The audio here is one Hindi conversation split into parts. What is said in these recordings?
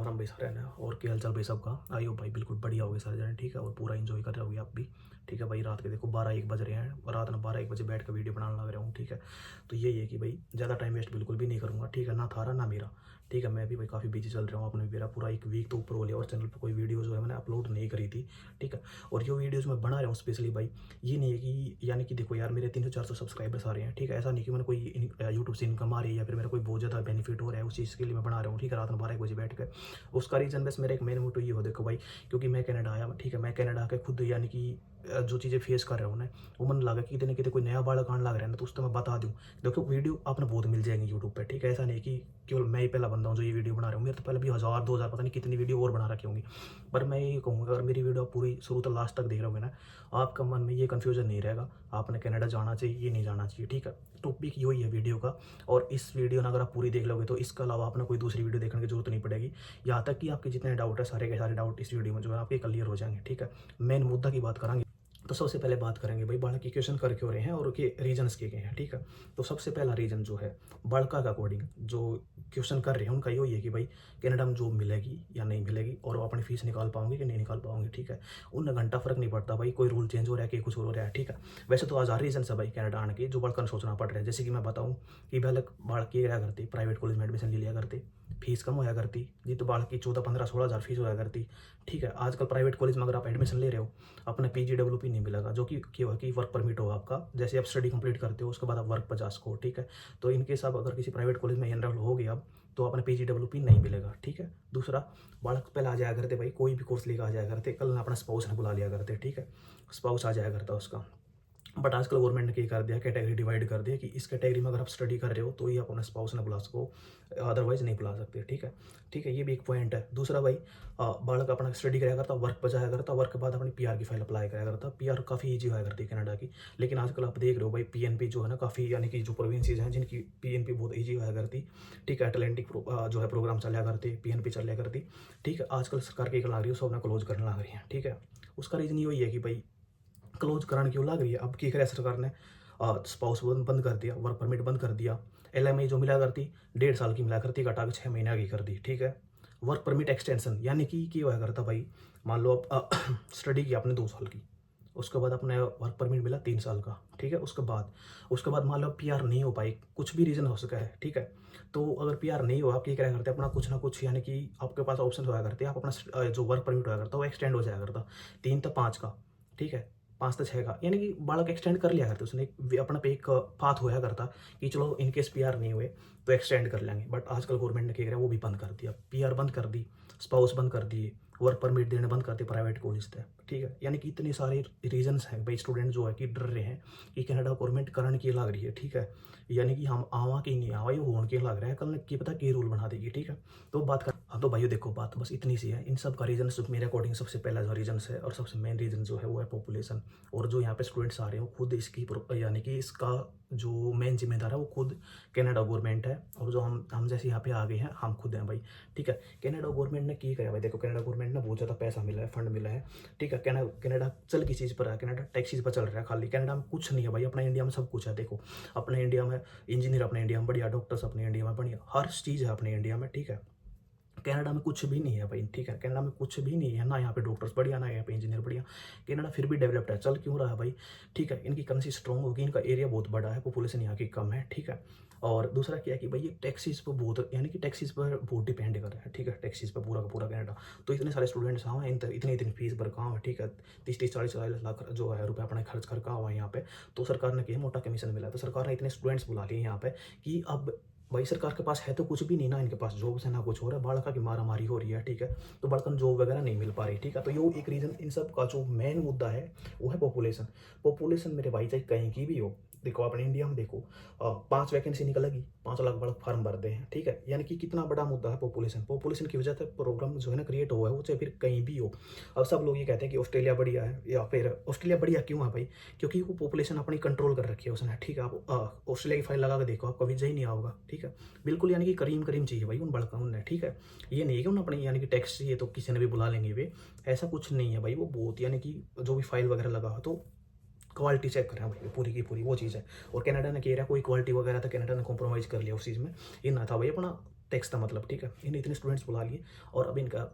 राम भाई सारे ने। और क्या हाल चाल भाई सबका? आइयो भाई बिल्कुल बढ़िया हो गए सारे जने, ठीक है। और पूरा एंजॉय कर रहे होगे आप भी, ठीक है भाई। रात के देखो 12-1 बज रहे हैं, रात में 12-1 बजे बैठ कर वीडियो बनाने लग रहा हूँ, ठीक है। तो यही है कि भाई ज़्यादा टाइम वेस्ट बिल्कुल भी नहीं करूँगा, ठीक है। ना थारा ना मेरा, ठीक है। मैं भी भाई काफ़ी बिजी चल रहा हूँ, आपने मेरा पूरा 1 वीक तो ऊपर हो लिया और चैनल पर कोई वीडियो जो है मैंने अपलोड नहीं करी थी, ठीक है। और जो वीडियोज़ मैं बना रहा हूँ स्पेशली भाई, ये नहीं है कि यानी कि देखो यार मेरे 300-400 सब्सक्राइबर्स आ रहे हैं, ठीक है। ऐसा नहीं कि मैंने कोई यूट्यूब से इनकम आ रही है या फिर मेरा कोई बहुत ज़्यादा बेनिफिट हो रहा है उस चीज़ के लिए मैं बना रहा हूँ, ठीक है। रात में 12-1 बजे बैठ कर उसका रीज़न बस मेरा एक मेन मोटो ये हो, देखो भाई, क्योंकि मैं कनाडा आया, ठीक है। मैं कनाडा आके खुद यानी कि जो चीज़ें फेस कर रहा हूँ ना, वो मन लगा कि कितने ना कितने कोई नया बालक आने लग रहा है ना, तो उसको मैं बता दूँ। देखो वीडियो आपने बहुत मिल जाएंगी यूट्यूब पे, ठीक है। ऐसा नहीं कि केवल मैं ही पहला बंदा हूँ जो ये वीडियो बना रहा हूँ, मेरे तो पहले भी 1000-2000 पता नहीं कितनी वीडियो और बना रखी होंगी। पर मैं ये कहूँगा, अगर मेरी वीडियो आप पूरी शुरू तो लास्ट तक देख रहे होगे ना, आपका मन में ये कन्फ्यूजन नहीं रहेगा आपने कनाडा जाना चाहिए ये नहीं जाना चाहिए, ठीक है। टॉपिक यही है वीडियो का। और इस वीडियो ना अगर आप पूरी देख लोगे तो इसके अलावा आपने कोई दूसरी वीडियो देखने की जरूरत नहीं पड़ेगी। यहाँ तक कि आपके जितने डाउट है सारे के सारे डाउट इस वीडियो में जो है आपके क्लियर हो जाएंगे, ठीक है। मेन मुद्दा की बात करेंगे। तो सबसे पहले बात करेंगे भाई बालक की क्वेश्चन कर क्यों रहे हैं और उसके रीजंस के हैं, ठीक है। तो सबसे पहला रीजन जो है बालका के अकॉर्डिंग जो क्वेश्चन कर रहे हैं उनका यही है कि भाई कनाडा में जॉब मिलेगी या नहीं मिलेगी और वो अपनी फीस निकाल पाओगे कि नहीं निकाल पाओगे, ठीक है। उन घंटा फर्क नहीं पड़ता भाई, कोई रूल चेंज हो रहा है कि कुछ हो रहा है, ठीक है। वैसे तो 1000 रीजन है भाई कनाडा आने के जो बालका ने सोचना पड़ रहा है। जैसे कि मैं बताऊँ कि बालक की क्या करती, प्राइवेट कॉलेज में एडमिशन ले लिया करते, फीस कम होया करती जी। तो बालक की 14-15-16 हज़ार फीस होया करती, ठीक है। आजकल प्राइवेट कॉलेज में अगर आप एडमिशन ले रहे हो अपने PGWP नहीं मिलेगा, जो कि क्या है कि वर्क परमिट हो आपका। जैसे आप स्टडी कंप्लीट करते हो उसके बाद आप वर्क पर जा सको, ठीक है। तो इनके साथ अगर किसी प्राइवेट कॉलेज में एनरोल हो गया तो अपने PGWP नहीं मिलेगा, ठीक है। दूसरा, बालक पहले आ जाया करते भाई, कोई भी कोर्स लेकर आ जाया करते, कल अपना स्पाउस ने बुला लिया करते, ठीक है। स्पाउस आ जाया करता उसका। बट आजकल गवर्नमेंट ने क्या कर दिया, कैटेगरी डिवाइड कर दिया कि इस कैटेगरी में अगर आप स्टडी कर रहे हो तो ही आप अपना स्पाउस ने बुला सको, अदरवाइज नहीं बुला सकते, ठीक है। ठीक है, ये भी एक पॉइंट है। दूसरा भाई, बालक अपना स्टडी कराया करता, वर्क पर जाया करता, वर्क के बाद अपनी PR की फाइल अप्लाई कराया करता। PR काफ़ी ईजी होया करती है कनाडा की। लेकिन आजकल आप देख रहे हो भाई PNP जो है ना काफ़ी, यानी कि जो प्रोविंसीज हैं जिनकी PNP बहुत ईजी होया करती, ठीक है। अटलांटिक जो है प्रोग्राम चलाया करती, PNP चलाया करती, ठीक है। आजकल सरकार की ला रही है सब अपना क्लोज करने लग रही है, ठीक है। उसका रीज़न यही है कि भाई क्लोज कराने क्यों लग रही है। अब की करे सरकार ने स्पाउस बंद कर दिया, वर्क परमिट बंद कर दिया। LMI जो मिला करती 1.5 साल की मिला करती, घटा के 6 महीने की कर दी, ठीक है। वर्क परमिट एक्सटेंशन यानी कि हुआ करता भाई, मान लो आप स्टडी की आपने 2 साल की, उसके बाद अपने वर्क परमिट मिला 3 साल का, ठीक है। उसके बाद मान लो PR नहीं हो पाई, कुछ भी रीज़न हो सका है, ठीक है। तो अगर PR नहीं हो, आप ये क्या करते हैं अपना कुछ ना कुछ, यानी कि आपके पास ऑप्शन होया करते हैं, आप अपना जो वर्क परमिट होया करता है वो एक्सटेंड हो जाया करता 3 तो 5 का, ठीक है। 5 तो 6 का, यानी कि बालक एक्सटेंड कर लिया करते उसने अपना पे एक पाथ होया करता कि चलो इनकेस PR नहीं हुए तो एक्सटेंड कर लेंगे। बट आजकल गवर्नमेंट ने क्या किया वो भी बंद कर दिया, PR बंद कर दी, स्पाउस बंद कर दिए, वर्क परमिट देने बंद करते प्राइवेट कॉलेज से, ठीक है। यानी कि इतने सारे रीजंस हैं भाई, स्टूडेंट जो है कि डर रहे हैं कि कनाडा गवर्नमेंट करने की लग रही है, ठीक है। यानी कि हम आवा कि नहीं आवा ये होने के लग रहा है, कल ने क्या पता क्या रूल बना देगी, ठीक है। तो बात कर, हाँ तो भाइयों देखो बात बस इतनी सी है। इन सब का रीजन मेरे अकॉर्डिंग सबसे पहला जो रीजन है और सबसे मेन रीजन जो है वो है पॉपुलेशन। और जो यहाँ पे स्टूडेंट्स आ रहे हैं वो खुद इसकी यानी कि इसका जो मेन जिम्मेदार है वो खुद कनाडा गवर्नमेंट है। और जो हम जैसे यहाँ पे आ गए हैं हम खुद हैं भाई, ठीक है। कनाडा गवर्नमेंट ने क्या किया भाई, देखो कनाडा गवर्नमेंट ने बहुत ज़्यादा पैसा मिला है, फंड मिला है, ठीक है। कनाडा चल किस चीज़ पर है, कनाडा टैक्सीज पर चल रहा है खाली। कनाडा में कुछ नहीं है भाई, अपना इंडिया में सब कुछ है। देखो अपने इंडिया में इंजीनियर, अपने इंडिया में बढ़िया डॉक्टर्स, अपने इंडिया में बढ़िया हर चीज़ है अपने इंडिया में, ठीक है। कनाडा में कुछ भी नहीं है भाई, ठीक है। कनाडा में कुछ भी नहीं है ना, यहाँ पे डॉक्टर्स बढ़िया ना यहाँ पे इंजीनियर बढ़िया। कनाडा फिर भी डेवलप्ड है, चल क्यों रहा है भाई, ठीक है। इनकी करेंसी स्ट्रॉन्ग होगी, इनका एरिया बहुत बड़ा है, पॉपुलेशन यहाँ की कम है, ठीक है। और दूसरा क्या है कि भाई ये टैक्सीज पर बहुत, यानी कि टैक्सीज पर बहुत डिपेंड कर रहा है, ठीक है। टैक्सीज पर पूरा का पूरा कनाडा। तो इतने सारे स्टूडेंट्स हाँ इतनी इतनी फीस भर कहाँ है, ठीक है। 30-40 लाख जो है रुपये अपने खर्च कर हुआ है यहाँ पे। तो सरकार ने किया मोटा कमीशन मिला, तो सरकार ने इतने स्टूडेंट्स बुला लिए यहाँ पे कि अब भाई सरकार के पास है तो कुछ भी नहीं ना, इनके पास जॉब से ना कुछ हो रहा है, बालका की मारा मारी हो रही है, ठीक है। तो बालका जॉब वगैरह नहीं मिल पा रही, ठीक है। तो ये एक रीज़न इन सब का जो मेन मुद्दा है वो है पॉपुलेशन। पॉपुलेशन मेरे भाई चाहे कहीं की भी हो, देखो अपने इंडिया में देखो 5 वैकेंसी निकलेगी, 5 लाख बड़ा फॉर्म भरते हैं, ठीक है। यानी कि कितना बड़ा मुद्दा है पॉपुलेशन। पॉपुलेशन की वजह से प्रॉब्लम जो है ना क्रिएट हुआ है, वो चाहे फिर कहीं भी हो। अब सब लोग ये कहते हैं कि ऑस्ट्रेलिया बढ़िया है, या फिर ऑस्ट्रेलिया बढ़िया क्यों है भाई, क्योंकि वो पॉपुलेशन अपनी कंट्रोल कर रखी है उसने, ठीक है। आप ऑस्ट्रेलिया की फाइल लगा के देखो, आपका वीजा ही नहीं आओगा, ठीक है। बिल्कुल यानी कि करीम करीम चाहिए भाई उन बड़का उनने, ठीक है। ये नहीं है कि उन्हें अपनी यानी कि टैक्स चाहिए तो किसी ने भी बुला लेंगे वे, ऐसा कुछ नहीं है भाई। वो बहुत यानी कि जो भी फाइल वगैरह लगा हो तो क्वालिटी चेक करें भाई, पूरी की पूरी वो चीज़ है। और कनाडा ने किया कोई क्वालिटी वगैरह था, कनाडा ने कॉम्प्रोमाइज़ कर लिया उस चीज़ में। ये ना था भाई अपना टैक्स का मतलब, ठीक है। इन्हें इतने स्टूडेंट्स बुला लिए और अब इनका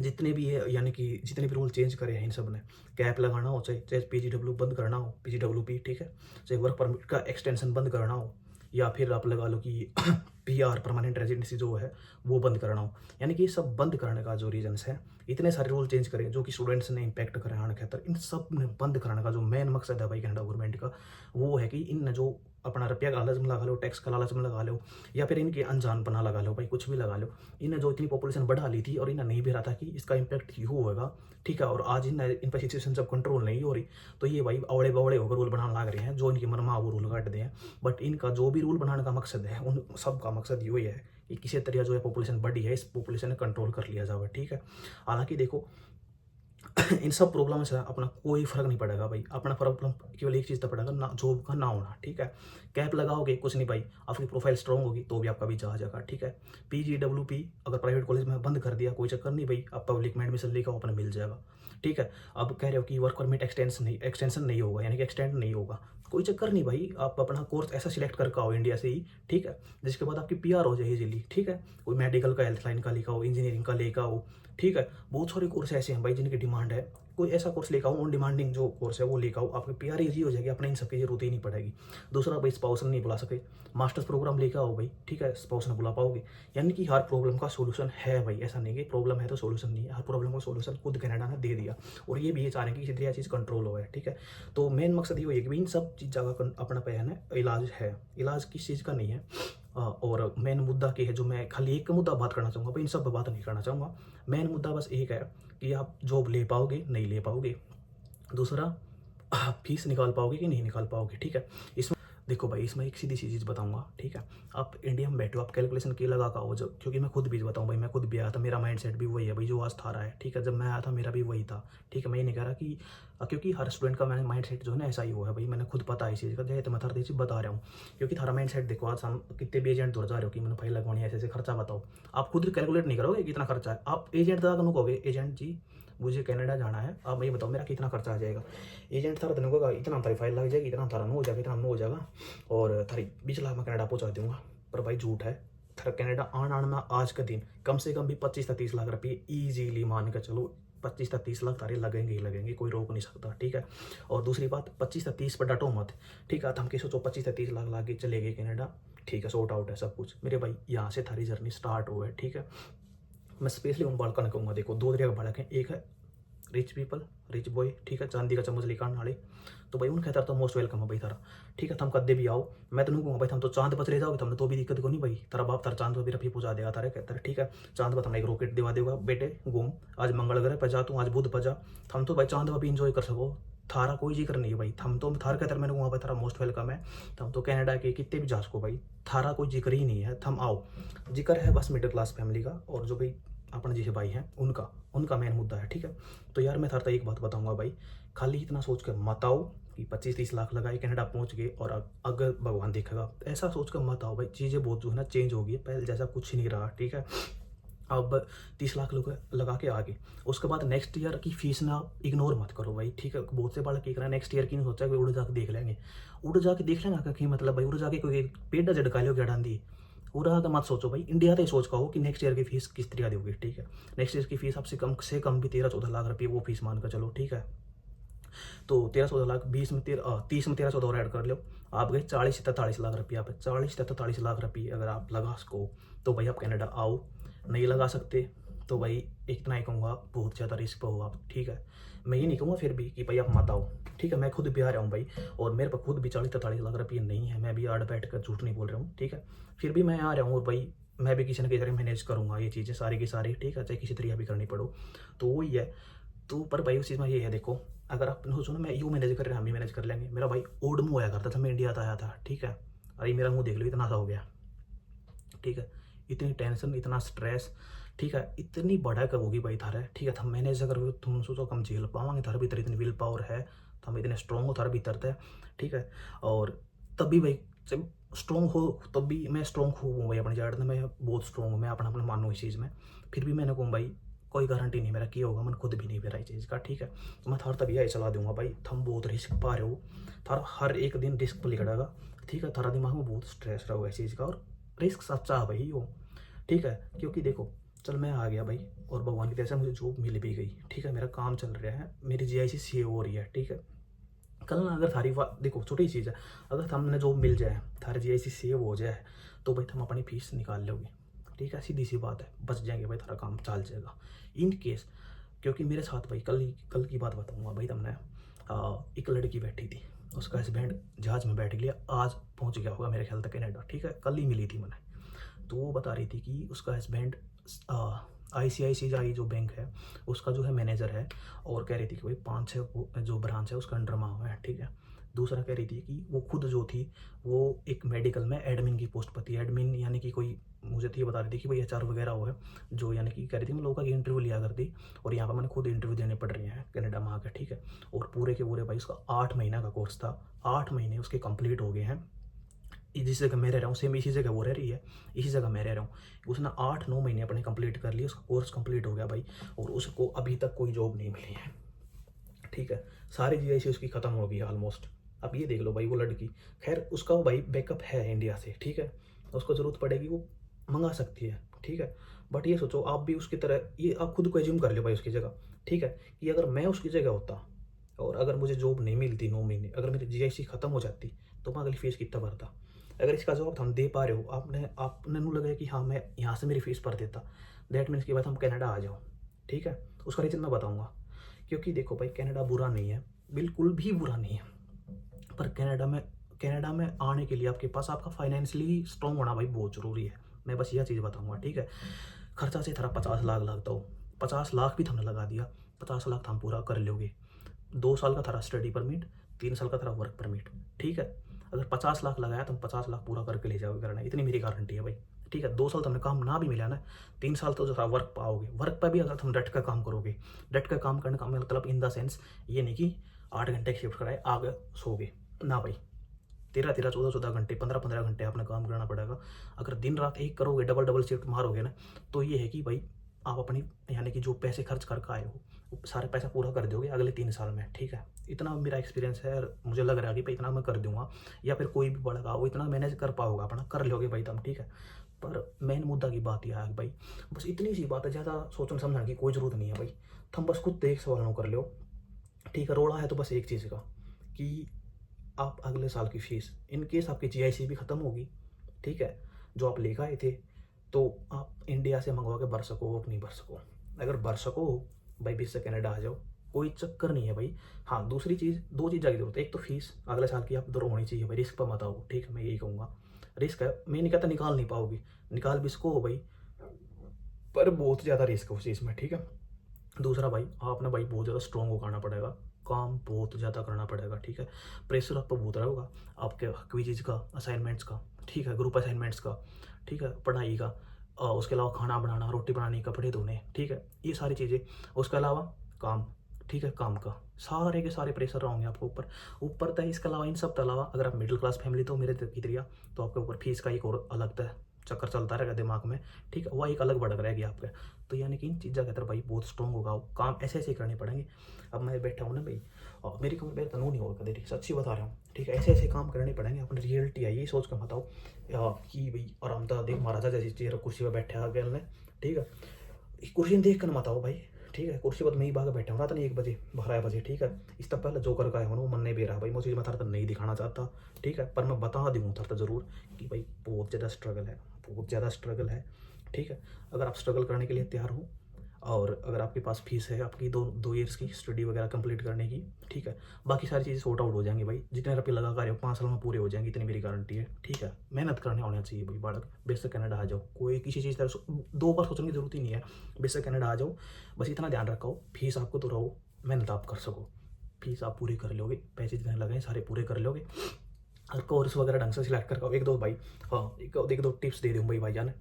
जितने भी है, यानी कि जितने भी रूल चेंज करे हैं इन सब ने, कैप लगाना हो, चाहे चाहे पीजीडब्ल्यू बंद करना हो, पीजीडब्ल्यूपी, ठीक है, चाहे वर्क परमिट का एक्सटेंशन बंद करना हो, या फिर आप लगा लो कि पीआर परमानेंट रेजिडेंसी जो है वो बंद करना हो, यानी कि ये सब बंद करने का जो रीजंस है, इतने सारे रूल चेंज करें जो कि स्टूडेंट्स ने इम्पैक्ट करे आने खातर, इन सब ने बंद कराने का जो मेन मकसद है भाई कनाडा गवर्नमेंट का, वो है कि इन जो अपना रुपया का लालच में लगा लो, टैक्स का लालच में लगा लो, या फिर इनके अनजानपना लगा लो भाई, कुछ भी लगा लो, इन्हें जो इतनी पॉपुलेशन बढ़ा ली थी और इन्हें नहीं भी रहा था कि इसका इम्पैक्ट यूँ होगा, ठीक है। और आज इन पर सिचुएशन जब कंट्रोल नहीं हो रही तो ये भाई अवड़े बवड़े होकर रूल बनाने लग रहे हैं, जो इनकी मनमा वो रूल काट दें। बट इनका जो भी रूल बनाने का मकसद है, उन सब का मकसद यही है कि किसी तरह जो है पॉपुलेशन बढ़ी है, इस पॉपुलेशन ने कंट्रोल कर लिया जाए, ठीक है। हालांकि देखो इन सब प्रॉब्लम से अपना कोई फर्क नहीं पड़ेगा भाई, अपना प्रॉब्लम केवल एक चीज़ तो पड़ेगा ना, जॉब का ना होना, ठीक है। कैप लगाओगे कुछ नहीं भाई, आपकी प्रोफाइल स्ट्रॉन्ग होगी तो भी आपका भी जा जाएगा, ठीक है। पीजीडब्ल्यूपी अगर प्राइवेट कॉलेज में बंद कर दिया, कोई चक्कर नहीं भाई, आप पब्लिक में एडमिशन लेकर अपना मिल जाएगा, ठीक है। अब कह रहे हो कि वर्क परमिट एक्सटेंशन नहीं होगा, यानी कि एक्सटेंड नहीं होगा, कोई चक्कर नहीं भाई, आप अपना कोर्स ऐसा सिलेक्ट करके आओ इंडिया से ही, ठीक है, जिसके बाद आपकी पीआर हो जाए इजीली, ठीक है। कोई मेडिकल का, हेल्थ लाइन का लेकर आओ, इंजीनियरिंग का लेकर आओ, ठीक है। बहुत सारे कोर्स ऐसे हैं भाई जिनकी डिमांड है, कोई ऐसा कोर्स लेकर आओ, ऑन डिमांडिंग जो कोर्स है वो लेकर आओ, आपकी पीआर इजी हो जाएगी, अपने इन सबकी जरूरत ही नहीं पड़ेगी। दूसरा भाई स्पाउस नहीं बुला सके, मास्टर्स प्रोग्राम लेकर आओ भाई, ठीक है, स्पाउस ने बुला पाओगे, यानी कि हर प्रॉब्लम का सोल्यूशन है भाई, ऐसा नहीं कि प्रॉब्लम है तो सोल्यूशन नहीं है, हर प्रॉब्लम का सोल्यूशन खुद कनाडा ने दे दिया, और ये भी ये चाह रहे हैं कि किसी तरह चीज़ कंट्रोल हो, ठीक है। तो मेन मकसद ये है कि इन सब चीज़ों का अपना पहन है, इलाज है, इलाज किस चीज़ का नहीं है। और मेन मुद्दा क्या है, जो मैं खाली एक मुद्दा बात करना चाहूँगा भाई, इन सब पर बात नहीं करना चाहूँगा। मेन मुद्दा बस एक है कि आप जॉब ले पाओगे नहीं ले पाओगे, दूसरा आप फीस निकाल पाओगे कि नहीं निकाल पाओगे, ठीक है। इसमें देखो भाई, इसमें एक सीधी सी चीज़ बताऊंगा, ठीक है। आप इंडिया में बैठो, आप कैलकुलेशन के लगा का हो, जब क्योंकि मैं खुद भी बताऊँ भाई, मैं खुद भी आया था, मेरा माइंड सेट भी वही है भाई जो आज था रहा है, ठीक है। जब मैं आया था मेरा भी वही था, ठीक है। मैं ये नहीं कह रहा कि क्योंकि हर स्टूडेंट का मैंने माइंड सेट जो है ना ऐसा ही हुआ है भाई, मैंने खुद पता है इस चीज़ का, जैसे मैं थोड़ी चीज़ बता रहा हूँ, क्योंकि थारा माइंड सेट देखो, आज हम कितने भी एजेंट दूर जा रहे हो कि मैंने फाइल लगवानी है, ऐसे खर्चा बताओ, आप खुद कैलकुलेट नहीं करोगे कितना खर्चा है, आप एजेंट तक कहोगे एजेंट जी मुझे कनाडा जाना है, आप ये बताओ मेरा कितना खर्चा आ जाएगा, एजेंट थारा तन होगा इतना तारी फाइल लग जाएगी, इतना थारा नो हो जाएगा, इतना नो हो जाएगा, और थारी 20 लाख में कनाडा पहुंचा दूंगा। पर भाई झूठ है, थारा कनाडा आना में आज का दिन कम से कम भी 25 से 30 लाख रुपये ईजीली मान के चलो, 25 से 30 लाख तारे लगेंगे ही लगेंगे, कोई रोक नहीं सकता, ठीक है। और दूसरी बात 25 से 30 पर डटो मत, ठीक है। तो हम किसी सोचो 25 से 30 लाख लाके चले गए कनाडा, ठीक है, सॉर्ट आउट है सब कुछ मेरे भाई, यहाँ से थारी जर्नी स्टार्ट हुआ है, ठीक है। मैं स्पेशली उन बालका ने कहूँगा, देखो दो तरह के बालक हैं, एक है रिच पीपल, रिच बॉय, ठीक है, चांदी का चम्मच लेकर वाले, तो भाई उन कहता तो मोस्ट वेलकम है भाई थारा, ठीक है। थम कदे भी आओ, मैं तो नहीं कहूँगा भाई थम तो चांद पर चले जाओगे, तुमने तो भी दिक्कत को नहीं भाई, तारा बाप तारा चांद पर भी रफी पहुँचा देगा तारे, कहता है ठीक है, चांद पर तुमने एक रॉकेट दिवा देगा बेटे, घूम आज मंगल ग्रह पर जा तू, आज बुध पर जा, थम तो भाई चांद पर भी इंजॉय कर सको, थारा कोई जिक्र नहीं है भाई, थम तो थार कहते मैंने कहूँगा भाई थारा मोस्ट वेलकम है, थम तो कनाडा के कितने भी जा सको भाई, थारा कोई जिक्र ही नहीं है, थम आओ। जिक्र है बस मिडिल क्लास फैमिली का, और जो भाई अपने जैसे भाई हैं उनका मेन मुद्दा है, ठीक है। तो यार मैं थारा एक बात बताऊंगा भाई, खाली इतना सोच कर मत आओ कि 25-30 लाख लगाए कनाडा पहुंच गए और अगर भगवान देखेगा, ऐसा सोच कर मत आओ भाई, चीज़ें बहुत जो है ना चेंज हो गई है, पहले जैसा कुछ नहीं रहा, ठीक है। अब 30 लाख लोग लगा के आगे, उसके बाद नेक्स्ट ईयर की फीस ना इग्नोर मत करो भाई, ठीक है। बहुत से बालक क्या करें नेक्स्ट ईयर की नहीं सोचा कि उड़ जाके देख लेंगे, उड़ जाके देख लेंगे कि मतलब भाई उड़ जाके कोई पेड़ झटका लो क्या डांदी, पूरा का मत सोचो भाई, इंडिया तो सोच हो कि नेक्स्ट ईयर की फीस किस तरह दोगे, ठीक है। नेक्स्ट ईयर की फीस आपसे कम से कम भी 13-14 लाख रुपये वो फीस मान कर चलो, ठीक है। तो 13-14 लाख 20 में 30 में 13-14 और ऐड कर लो, आप गए 40-43 लाख रुपये, आप 40-43 लाख रुपये अगर आप लगा सको तो भाई आप कनाडा आओ, नहीं लगा सकते तो भाई इतना ही कहूँगा बहुत ज़्यादा रिस्क हो आप, ठीक है। मैं ये नहीं कहूँगा फिर भी कि भाई आप मत आओ, ठीक है। मैं खुद भी आ रहा हूँ भाई, और मेरे पास खुद भी 40-43 लाख रुपये नहीं है, मैं भी आड़ बैठ कर झूठ नहीं बोल रहा हूँ, ठीक है। फिर भी मैं आ रहा हूँ, और भाई मैं भी किसी न किसी तरह मैनेज करूँगा ये चीज़ें सारी की सारी, ठीक है, चाहे किसी तरीके भी करनी पड़ो, तो वही है। तो पर भाई उस चीज़ में ये है, देखो अगर आप सोचो ना मैं यूँ मैनेज कर रहे हैं, हम ही मैनेज कर लेंगे, मेरा भाई ओल्ड मुँह आया करता था, मैं इंडिया तो आया था, ठीक है। अरे मेरा मुँह देख लो इतना सा हो गया, ठीक है। इतनी टेंशन, इतना स्ट्रेस, ठीक है, इतनी बड़ा कब होगी भाई थारा, ठीक है। हम मैनेज अगर तुम सोचो कम झेल पाओगे, थारे भीतर इतनी विल पावर है, तो हम इतने स्ट्रॉन्ग हो थारे भीतर थे, ठीक है। और तब भी भाई जब स्ट्रॉन्ग हो तब भी मैं स्ट्रॉन्ग हूँ भाई, अपने जाड़ में मैं बहुत स्ट्रॉन्ग हूँ, मैं अपना अपना मानूँ इस चीज़ में। फिर भी मैंने कहूँ भाई कोई गारंटी नहीं मेरा क्या होगा, मैं खुद भी नहीं मेरा इस चीज़ का, ठीक है। तो मैं थार तब यही चला दूंगा भाई, थम बहुत रिस्क पा रहे हो, थारा हर एक दिन रिस्क पर लिखड़ेगा, ठीक है। थारा दिमाग में बहुत स्ट्रेस रहा इस चीज़ का, और रिस्क सच्चा है भाई वो, ठीक है। क्योंकि देखो चल मैं आ गया भाई और भगवान की दया से मुझे जॉब मिल भी गई, ठीक है, मेरा काम चल रहा है, मेरी जीआईसी सेव हो रही है, ठीक है। कल ना अगर थारी देखो छोटी चीज़ है, अगर हमने जॉब मिल जाए, थारी जीआईसी सेव हो जाए, तो भाई तुम अपनी फीस निकाल लोगे, ठीक है, सीधी सी बात है, बच जाएंगे भाई, थारा काम चल जाएगा इन केस। क्योंकि मेरे साथ भाई कल की बात बताऊंगा भाई तुमने, एक लड़की बैठी थी, उसका हस्बैंड जहाज में बैठ गया, आज पहुंच गया होगा मेरे ख्याल तक कनाडा, ठीक है, कल ही मिली थी मैंने। तो वो बता रही थी कि उसका हस्बैंड आईसीआईसीआई जो बैंक है उसका जो है मैनेजर है, और कह रही थी कि भाई 5-6 जो ब्रांच है उसका अंडर में हुआ है, ठीक है। दूसरा कह रही थी कि वो खुद जो थी वो एक मेडिकल में एडमिन की पोस्ट पर थी, एडमिन यानी कि कोई, मुझे तो ये बता रही थी कि भाई एचआर वगैरह वो है, जो यानी कि कह रही थी मैं लोगों का इंटरव्यू लिया करती, और यहाँ पर मैंने खुद इंटरव्यू देने पड़ रहे हैं कनाडा में आकर, ठीक है। और पूरे के पूरे भाई उसका 8 महीना का कोर्स था, 8 महीने उसके कंप्लीट हो गए हैं, जिस जगह मैं रह रहा हूँ सेम इसी जगह वो रह रही है, इसी जगह मैं रह रहा हूँ। उसने 8-9 महीने अपने कंप्लीट कर लिए, उसका कोर्स कंप्लीट हो गया भाई, और उसको अभी तक कोई जॉब नहीं मिली है, ठीक है। सारी जीआईसी उसकी ख़त्म हो गई ऑलमोस्ट। अब ये देख लो भाई वो लड़की, खैर उसका भाई बैकअप है इंडिया से, ठीक है, उसको ज़रूरत पड़ेगी वो मंगा सकती है, ठीक है। बट ये सोचो आप भी उसकी तरह, ये आप खुद को एज्यूम कर लो भाई उसकी जगह, ठीक है, कि अगर मैं उसकी जगह होता और अगर मुझे जॉब नहीं मिलती 9 महीने, अगर मेरी जीआईसी ख़त्म हो जाती, तो मैं अगली फीस कितना भरता। अगर इसका जवाब हम दे पा रहे हो, आपने नू लगे कि हाँ मैं यहाँ से मेरी फीस भर देता, दैट मीन्स की बात हम कनाडा आ जाओ, ठीक है। उसका रीज़न मैं बताऊँगा। क्योंकि देखो भाई कनाडा बुरा नहीं है, बिल्कुल भी बुरा नहीं है, पर कनाडा में आने के लिए आपके पास आपका फाइनेंशियली स्ट्रॉन्ग होना भाई बहुत ज़रूरी है। मैं बस यह चीज़ बताऊँगा, ठीक है। खर्चा से थोड़ा 50 लाख लगता हो, 50 लाख भी तुमने लगा दिया, 50 लाख हम पूरा कर लोगे। 2 साल का थारा स्टडी परमिट, 3 साल का थारा वर्क परमिट, ठीक है। अगर 50 लाख लगाया तुम 50 लाख पूरा करके ले जाओगे करना, इतनी मेरी गारंटी है भाई, ठीक है। 2 साल तुमने काम ना भी मिला ना, 3 साल तो जो था वर्क पाओगे, वर्क पर भी अगर तुम डट का काम करोगे, डट का काम करने का मतलब इन द सेंस ये नहीं कि 8 घंटे की शिफ्ट कराए आगे सोगे ना भाई, 13-13, 14-14 घंटे, 15-15 घंटे आपने काम करना पड़ेगा। अगर दिन रात एक करोगे, डबल डबल शिफ्ट मारोगे ना, तो ये है कि भाई आप अपनी यानी कि जो पैसे खर्च करके आए हो वो सारे पैसा पूरा कर दोगे अगले 3 साल में, ठीक है। इतना मेरा एक्सपीरियंस है, मुझे लग रहा है कि भाई इतना मैं कर दूंगा, या फिर कोई भी बड़ा वो इतना मैनेज कर पाओगे अपना, कर लोगे भाई तुम, ठीक है। पर मेन मुद्दा की बात यह है भाई, बस इतनी सी बात है, ज़्यादा सोचने समझने की कोई ज़रूरत नहीं है भाई। तुम बस खुद एक सवाल न कर लो, ठीक है। रोड़ा है तो बस एक चीज़ का कि आप अगले साल की फीस, इन केस आपकी जीआईसी भी ख़त्म होगी, ठीक है, जो आप लेकर आए थे, तो आप इंडिया से मंगवा के भर सको कि नहीं भर सको। अगर भर सको भाई 20 से कनाडा आ जाओ, कोई चक्कर नहीं है भाई। हाँ दूसरी चीज़, 2 चीज़ की जरूरत है, एक तो फीस अगले साल की आप उधर होनी चाहिए भाई, रिस्क पर मत आओ, ठीक है, मैं यही कहूँगा। रिस्क है, मैं नहीं कहता निकाल नहीं पाओगी, निकाल भी सको हो भाई, पर बहुत ज़्यादा रिस्क है उस चीज़ में, ठीक है। दूसरा भाई आपने भाई बहुत ज़्यादा स्ट्रॉन्ग होना पड़ेगा, काम बहुत ज़्यादा करना पड़ेगा, ठीक है। प्रेशर आप पर बहुत रहेगा आपके क्विज़ का, असाइनमेंट्स का, ठीक है, ग्रुप असाइनमेंट्स का, ठीक है, पढ़ाई का, उसके अलावा खाना बनाना, रोटी बनानी, कपड़े धोने, ठीक है, ये सारी चीज़ें। उसके अलावा काम, ठीक है, काम का सारे के सारे प्रेशर होंगे आपके ऊपर। ऊपर तक इसके अलावा इन सब के अलावा अगर आप मिडिल क्लास फैमिली तो मेरे की तरह, तो आपके ऊपर फीस का एक और अलग था चक्कर चलता रहेगा दिमाग में, ठीक है, वह एक अलग भड़क रहेगी आपके। तो यानी कि इन चीज़ों के तरफ भाई बहुत स्ट्रॉन्ग होगा, काम ऐसे ऐसे करने पड़ेंगे। अब मैं बैठा हूँ ना भाई, और मेरी कमर मेरे तनू नहीं होगा कभी, सच्ची बता रहा हूँ, ठीक है, ऐसे ऐसे काम करने पड़ेंगे। अपनी रियलिटी है, यही सोच कर बताओ कि भाई आरामदा देख महाराजा जैसी चेयर कुर्सी पर बैठे आ गए, ठीक है, इस कुर्सी ने देख कर मत आओ भाई, ठीक है। कुर्सी पर मैं ही भाग बैठा हूँ रात नहीं 1 बजे 12 बजे, ठीक है। इस तब पहले जो कर गए वो मन नहीं भी रहा भाई, मुझे मैं थारा नहीं दिखाना चाहता, ठीक है, पर मैं बता दूँ थारा ज़रूर कि भाई बहुत ज़्यादा स्ट्रगल है, बहुत ज़्यादा स्ट्रगल है, ठीक है। अगर आप स्ट्रगल करने के लिए तैयार हो, और अगर आपके पास फीस है आपकी 2 ईयर्स की स्टडी वगैरह कंप्लीट करने की, ठीक है, बाकी सारी चीज़ें सॉर्ट आउट हो जाएंगी भाई, जितने रुपये लगा कर 5 साल में पूरे हो जाएंगे, इतनी मेरी गारंटी है, ठीक है। मेहनत करने होना चाहिए भाई बालक, बेशक कनाडा आ जाओ, कोई किसी चीज़ तरह 2 बार सोचने की जरूरत ही नहीं है, बेशक कनाडा आ जाओ, बस इतना ध्यान रखो फीस आपको तो रहो, मेहनत आप कर सको, फीस आप पूरी कर लोगे, पैसे जितने लगे सारे पूरे कर लोगे। और कोर्स वगैरह ढंग से सिलेक्ट कर, एक दो भाई, हाँ एक दो टिप्स दे दूँ भाई भाईजान,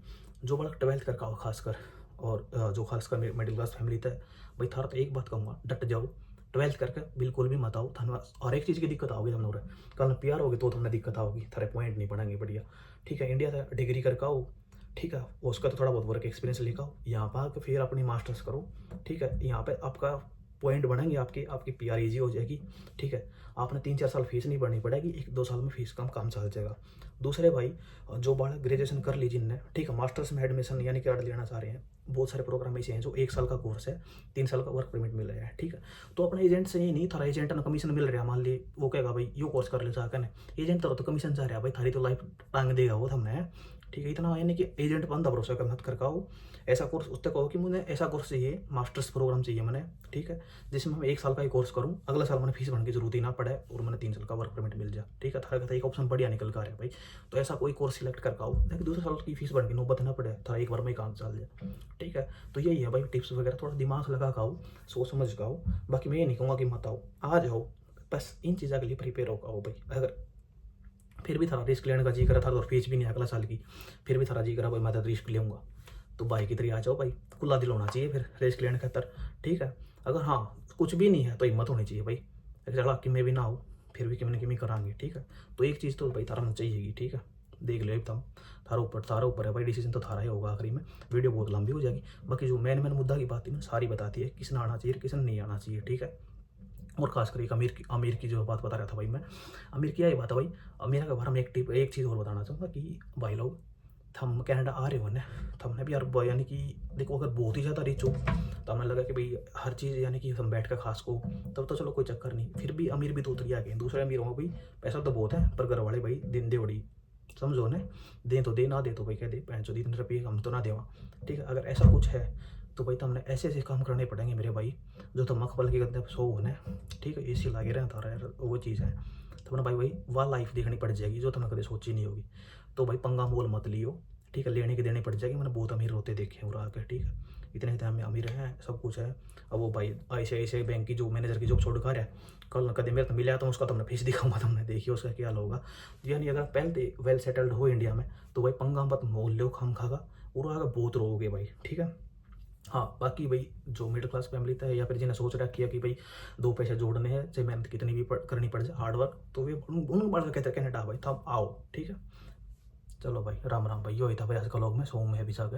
जो बड़ा 12th कर का खासकर, और जो खासकर मिडिल क्लास फैमिली था भाई, थारा तो एक बात कहूँगा, डट जाओ, 12th करके बिल्कुल भी मत आओ, थाना और एक चीज़ की दिक्कत आओगी तुमने, और कल प्यार होगी तो तुमने दिक्कत आओगी, थारे पॉइंट नहीं पड़ेंगे बढ़िया, ठीक है। इंडिया से डिग्री करके आओ, ठीक है, उसका तो थोड़ा बहुत वर्क एक्सपीरियंस लेकर आओ, यहाँ पर आकर फिर अपनी मास्टर्स करो, ठीक है। यहाँ पे आपका पॉइंट बढ़ेंगे आपके, आपकी PR ईजी हो जाएगी, ठीक है। आपने 3-4 साल फीस नहीं भरनी पड़ेगी, 1-2 साल में फीस काम चल जाएगा। दूसरे भाई, जो बालक ग्रेजुएशन कर ली जिनने, ठीक है, मास्टर्स में एडमिशन यानी कि लेना चाह रहे हैं, बहुत सारे प्रोग्राम ऐसे हैं जो 1 साल का कोर्स है, 3 साल का वर्क परमिट मिल रहा है, ठीक है। तो अपने एजेंट से ये नहीं, थारा एजेंट ना कमीशन मिल रहा है, मान ली वो कहेगा भाई यो कोर्स कर ले जाकर, एजेंट तो कमीशन चाह रहा है भाई, थारी तो लाइफ टांग देगा वो हमने, ठीक है। इतना यानी कि एजेंट पर अंधा भरोसा कर मत कर काओ। ऐसा कोर्स उससे कहो कि मुझे ऐसा कोर्स चाहिए, मास्टर्स प्रोग्राम चाहिए मैंने, ठीक है, जिसमें मैं 1 साल का ही कोर्स करूँ, अगला साल मैंने फीस भरने की जरूरत ही ना पड़े और मैंने 3 साल का वर्क परमिट मिल जाए, ठीक है। थारा का एक ऑप्शन बढ़िया निकल कर आ रहा है भाई। तो ऐसा कोई कोर्स सिलेक्ट कर पाओ ताकि दूसरे साल की फीस भरने की नौबत ना पड़े, थारा एक बार में ही काम चल जाए, ठीक है। तो यही है भाई टिप्स वगैरह, थोड़ा दिमाग लगा खाओ, सोच समझ खाओ। बाकी मैं ये नहीं कहूँगा कि मत आओ, आ जाओ, बस इन चीज़ों के लिए प्रिपेयर हो पाओ भाई। अगर फिर भी थारा रिस्क लेने का जी करा था और फीस भी नहीं अगला साल की, फिर भी थारा जी करा भाई मैं तो रिस्क लूँगा, तो भाई की तरह आ जाओ भाई, खुला दिल होना चाहिए फिर रिस्क लेने खातर, ठीक है। अगर हाँ कुछ भी नहीं है तो हिम्मत होनी चाहिए भाई, चला कि मैं भी ना हो फिर भी किमें किमें करांगे, ठीक है। तो एक चीज़ तो भाई थारा में चाहिएगी, ठीक है। देख लो एकदम थारा ऊपर है भाई, डिसीजन तो थारा ही होगा आखिरी में। वीडियो बहुत लंबी हो जाएगी, बाकी जो मेन मुद्दा की बात थी ना सारी बताती है, किसने आना चाहिए किसने नहीं आना चाहिए, ठीक है। और खासकर एक अमीर की जो बात बता रहा था भाई मैं, अमीर की यही बात है भाई। अमीर के बारे में एक चीज़ और बताना चाहूँगा कि भाई लोग, हम कनाडा आ रहे हो ना, तो हमने भी यार यानी कि देखो अगर बहुत ही ज़्यादा रिच हो तो हमें लगा कि भाई हर चीज़ यानी कि हम बैठ कर खास को, तब तो चलो कोई चक्कर नहीं। फिर भी अमीर भी तो उतरी आ गए, दूसरे अमीर हो भाई, पैसा तो बहुत है पर घर वाले भाई दिन दे बड़ी, समझो ना, दे तो दे, ना दे तो भाई कह दे 500 हम तो ना देवा, ठीक है। अगर ऐसा कुछ है तो भाई तुमने ऐसे ऐसे काम करने पड़ेंगे मेरे भाई, जो तो मखमल के गद्दे सो होने, ठीक है, AC लगे रहता यार, वो चीज़ है। तो मैंने भाई वह लाइफ देखनी पड़ जाएगी जो तुमने कभी सोची नहीं होगी। तो भाई पंगा मोल मत लियो, ठीक है, लेने की देनी पड़ जाएगी। मैंने बहुत अमीर होते देखे और आके, ठीक है, इतने इतने में अमीर हैं, सब कुछ है। अब वो भाई ICICI बैंक की जो मैनेजर की जॉब छोड़ कर है, कल न कदम मेरे तो मिला तो उसका तुमने फीस दिखाऊंगा, तुमने देखिए उसका क्या होगा। यानी अगर पहले वेल सेटल्ड हो इंडिया में तो भाई पंगा मत मोल लो खाम खागा, और आगे बहुत रोगे भाई, ठीक है। हाँ बाकी भाई जो मिडिल क्लास फैमिली था या फिर जिन्हें सोच रखी है कि भाई 2 पैसे जोड़ने हैं चाहे मेहनत कितनी भी करनी पड़ जाए, हार्ड वर्क, तो वे उन बढ़ कहते कनाडा भाई तब आओ, ठीक है। चलो भाई राम राम भाई, यो ही था भाई आज का व्लॉग में, सो में भी जा गया।